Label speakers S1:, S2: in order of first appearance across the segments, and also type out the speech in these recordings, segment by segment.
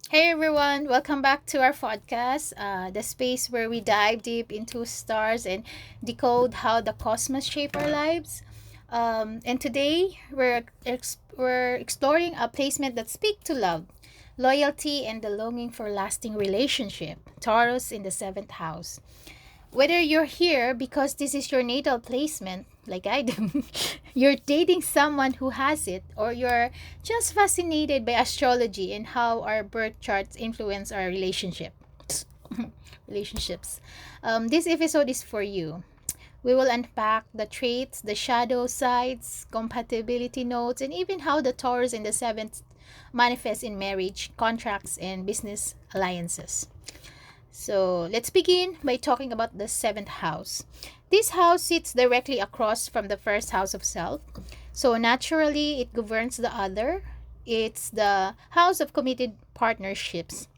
S1: Hey everyone, welcome back to our podcast, the space where we dive deep into stars and decode how the cosmos shape our lives. And today we're exploring a placement that speaks to love, loyalty, and the longing for lasting relationship. Taurus in the seventh house. Whether you're here because this is your natal placement, like I do, you're dating someone who has it, or you're just fascinated by astrology and how our birth charts influence our relationships. This episode is for you. We will unpack the traits, the shadow sides, compatibility notes, and even how the Taurus in the seventh manifests in marriage, contracts, and business alliances. So let's begin by talking about the seventh house. This house sits directly across from the first house of self. So naturally, it governs the other. It's the house of committed partnerships,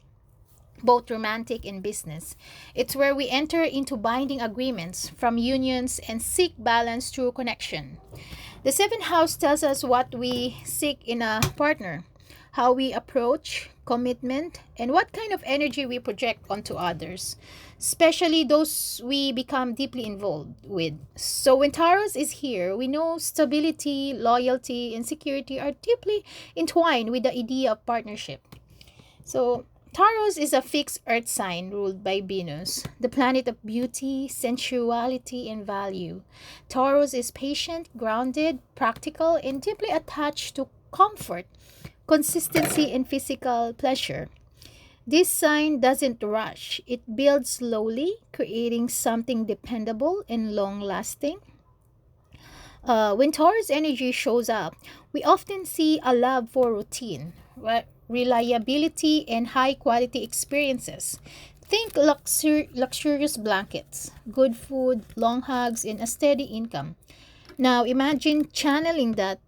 S1: both romantic and business. It's where we enter into binding agreements from unions and seek balance through connection. The seventh house tells us what we seek in a partner, how we approach commitment, and what kind of energy we project onto others, especially those we become deeply involved with. So when Taurus is here, we know stability, loyalty, and security are deeply entwined with the idea of partnership. So Taurus is a fixed earth sign ruled by Venus, the planet of beauty, sensuality, and value. Taurus is patient, grounded, practical, and deeply attached to comfort, consistency, and physical pleasure. This sign doesn't rush. It builds slowly, creating something dependable and long lasting. When Taurus energy shows up, we often see a love for routine, reliability, and high quality experiences. Think luxurious blankets, good food, long hugs, and a steady income. Now imagine channeling that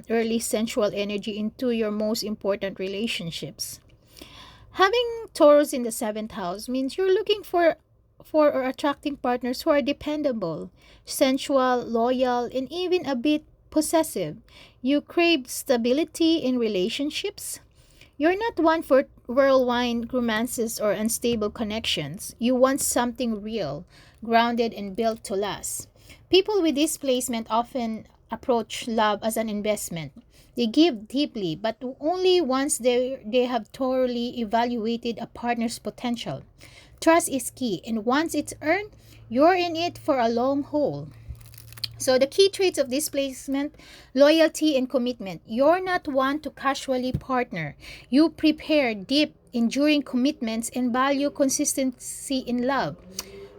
S1: early sensual energy into your most important relationships. Having Taurus in the seventh house means you're looking for or attracting partners who are dependable, sensual, loyal, and even a bit possessive. You crave stability in relationships. You're not one for whirlwind romances or unstable connections. You want something real, grounded, and built to last. People with this placement often approach love as an investment. They give deeply, but only once they have thoroughly evaluated a partner's potential. Trust is key, and once it's earned, you're in it for a long haul. So, the key traits of this placement: loyalty and commitment. You're not one to casually partner. You prepare deep, enduring commitments and value consistency in love.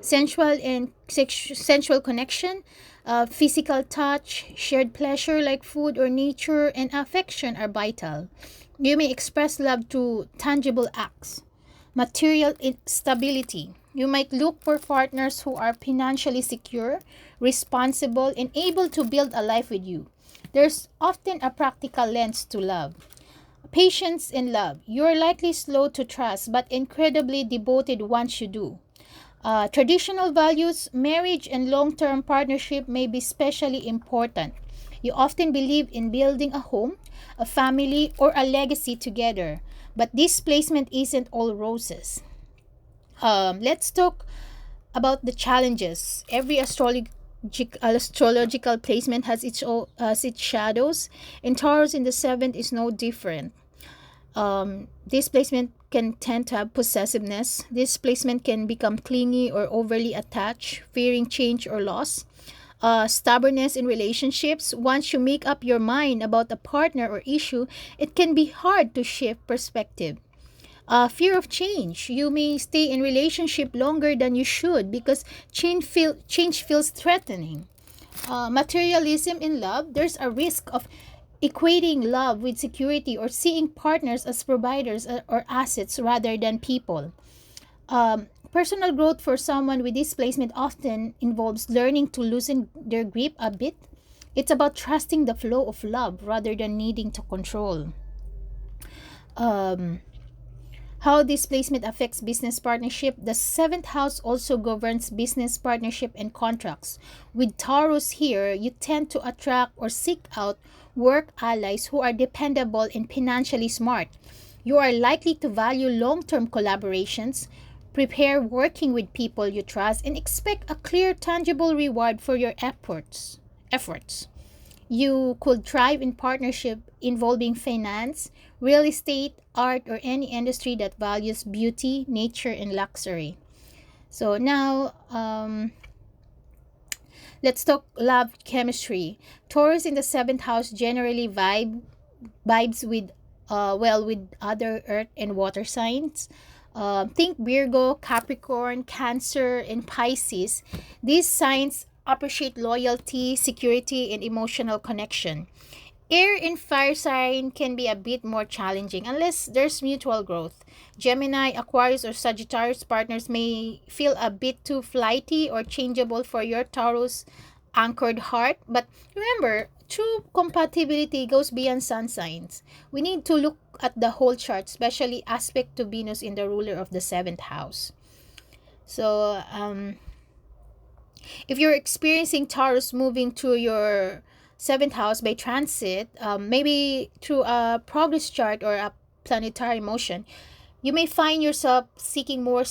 S1: Sensual connection, physical touch, shared pleasure like food or nature, and affection are vital. You may express love through tangible acts. Material stability. You might look for partners who are financially secure, responsible, and able to build a life with you. There's often a practical lens to love. Patience in love. You're likely slow to trust but incredibly devoted once you do. Traditional values, marriage, and long term partnership may be especially important. You often believe in building a home, a family, or a legacy together. But this placement isn't all roses. Let's talk about the challenges. Every astrological placement has its shadows, and Taurus in the seventh is no different. This placement can tend to have possessiveness. This placement can become clingy or overly attached, fearing change or loss. Stubbornness in relationships. Once you make up your mind about a partner or issue, it can be hard to shift perspective. Fear of change. You may stay in relationship longer than you should because change feels threatening. Materialism in love. There's a risk of equating love with security or seeing partners as providers or assets rather than people. Personal growth for someone with displacement often involves learning to loosen their grip a bit. It's about trusting the flow of love rather than needing to control. Um, how displacement affects business partnership. The seventh house also governs business partnership and contracts. With Taurus here, you tend to attract or seek out work allies who are dependable and financially smart. You are likely to value long term collaborations, prepare working with people you trust, and expect a clear, tangible reward for your efforts. You could thrive in partnership involving finance, real estate, art, or any industry that values beauty, nature, and luxury. So now, let's talk love chemistry. Taurus in the seventh house generally vibes with with other earth and water signs. Think Virgo, Capricorn, Cancer, and Pisces. These signs appreciate loyalty, security, and emotional connection. Air and fire sign can be a bit more challenging unless there's mutual growth. Gemini, Aquarius, or Sagittarius partners may feel a bit too flighty or changeable for your Taurus anchored heart. But remember, true compatibility goes beyond sun signs. We need to look at the whole chart, especially aspect to Venus in the ruler of the seventh house. So, if you're experiencing Taurus moving through your seventh house by transit, maybe through a progress chart or a planetary motion, you may find yourself seeking more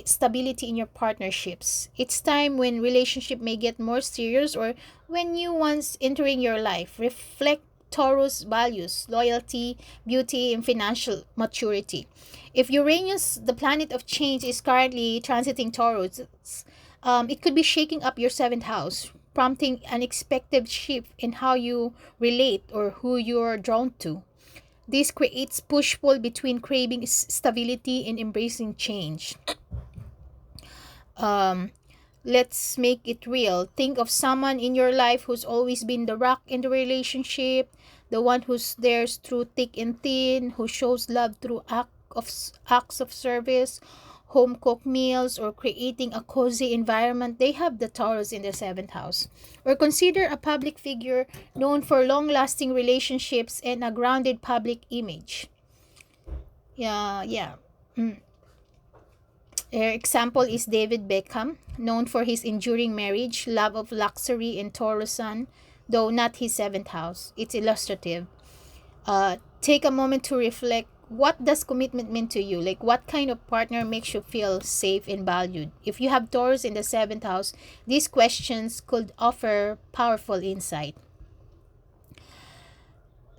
S1: stability in your partnerships. It's time when relationship may get more serious or when new ones entering your life reflect Taurus values, loyalty, beauty, and financial maturity. If Uranus, the planet of change, is currently transiting Taurus, it could be shaking up your seventh house, prompting unexpected shift in how you relate or who you're drawn to. This creates push pull between craving stability and embracing change. Um, let's make it real. Think of someone in your life who's always been the rock in the relationship, the one who's there through thick and thin, who shows love through acts of service, home cooked meals, or creating a cozy environment. They have the Taurus in the seventh house. Or consider a public figure known for long lasting relationships and a grounded public image. Yeah. Mm. Example is David Beckham, known for his enduring marriage, love of luxury, and Taurus sun, though not his seventh house. It's illustrative. Take a moment to reflect, what does commitment mean to you? Like, what kind of partner makes you feel safe and valued? If you have Taurus in the seventh house, these questions could offer powerful insight.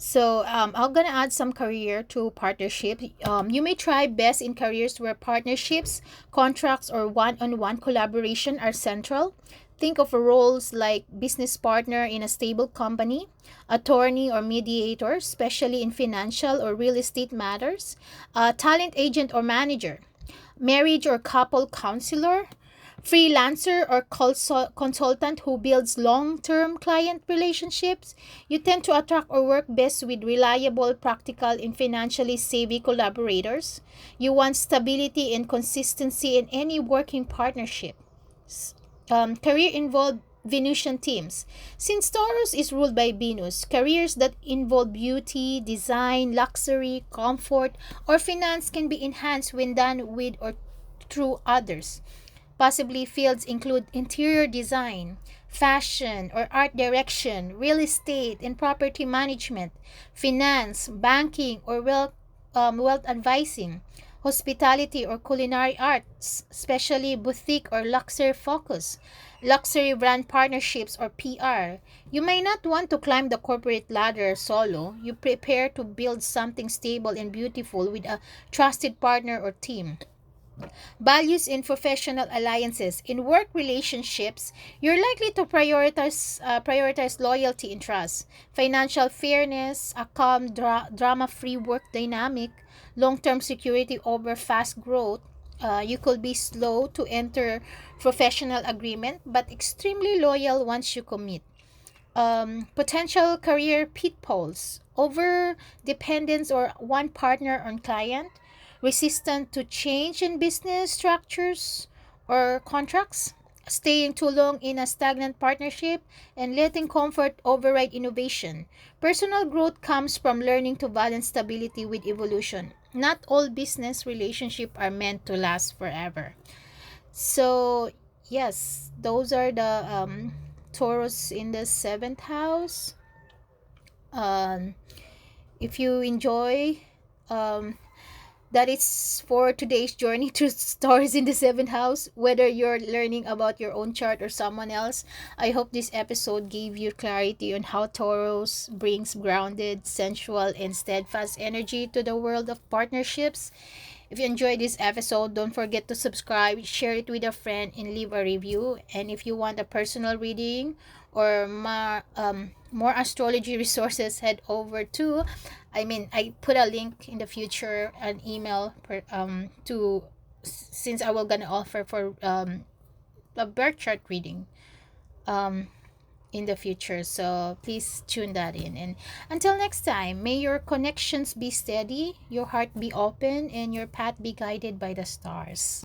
S1: So I'm gonna add some career to partnership. You may try best in careers where partnerships, contracts, or one-on-one collaboration are central. Think of roles like business partner in a stable company, attorney or mediator, especially in financial or real estate matters, talent agent or manager, marriage or couple counselor, freelancer or consultant who builds long-term client relationships. You tend to attract or work best with reliable, practical, and financially savvy collaborators. You want stability and consistency in any working partnership. Career involved Venusian teams. Since Taurus is ruled by Venus, careers that involve beauty, design, luxury, comfort, or finance can be enhanced when done with or through others. Possibly fields include interior design, fashion or art direction, real estate and property management, finance, banking or wealth advising, hospitality or culinary arts, especially boutique or luxury focus, luxury brand partnerships or PR. You may not want to climb the corporate ladder solo. You prepare to build something stable and beautiful with a trusted partner or team. Values in professional alliances. In work relationships, you're likely to prioritize loyalty and trust, financial fairness, a calm, drama-free work dynamic, long-term security over fast growth. You could be slow to enter professional agreement, but extremely loyal once you commit. Potential career pitfalls: over dependence or one partner on client, resistant to change in business structures or contracts, staying too long in a stagnant partnership, and letting comfort override innovation. Personal growth comes from learning to balance stability with evolution. Not all business relationships are meant to last forever. So, yes, those are the Taurus in the seventh house. Um, if you enjoy um, That is for today's journey to stars in the seventh house. Whether you're learning about your own chart or someone else, I hope this episode gave you clarity on how Taurus brings grounded, sensual, and steadfast energy to the world of partnerships. If you enjoyed this episode, don't forget to subscribe, share it with a friend, and leave a review. And if you want a personal reading or more astrology resources, head over to, I put a link in the future, an email to, since I will gonna offer for a birth chart reading um, in the future. So please tune that in. And until next time, may your connections be steady, your heart be open, and your path be guided by the stars.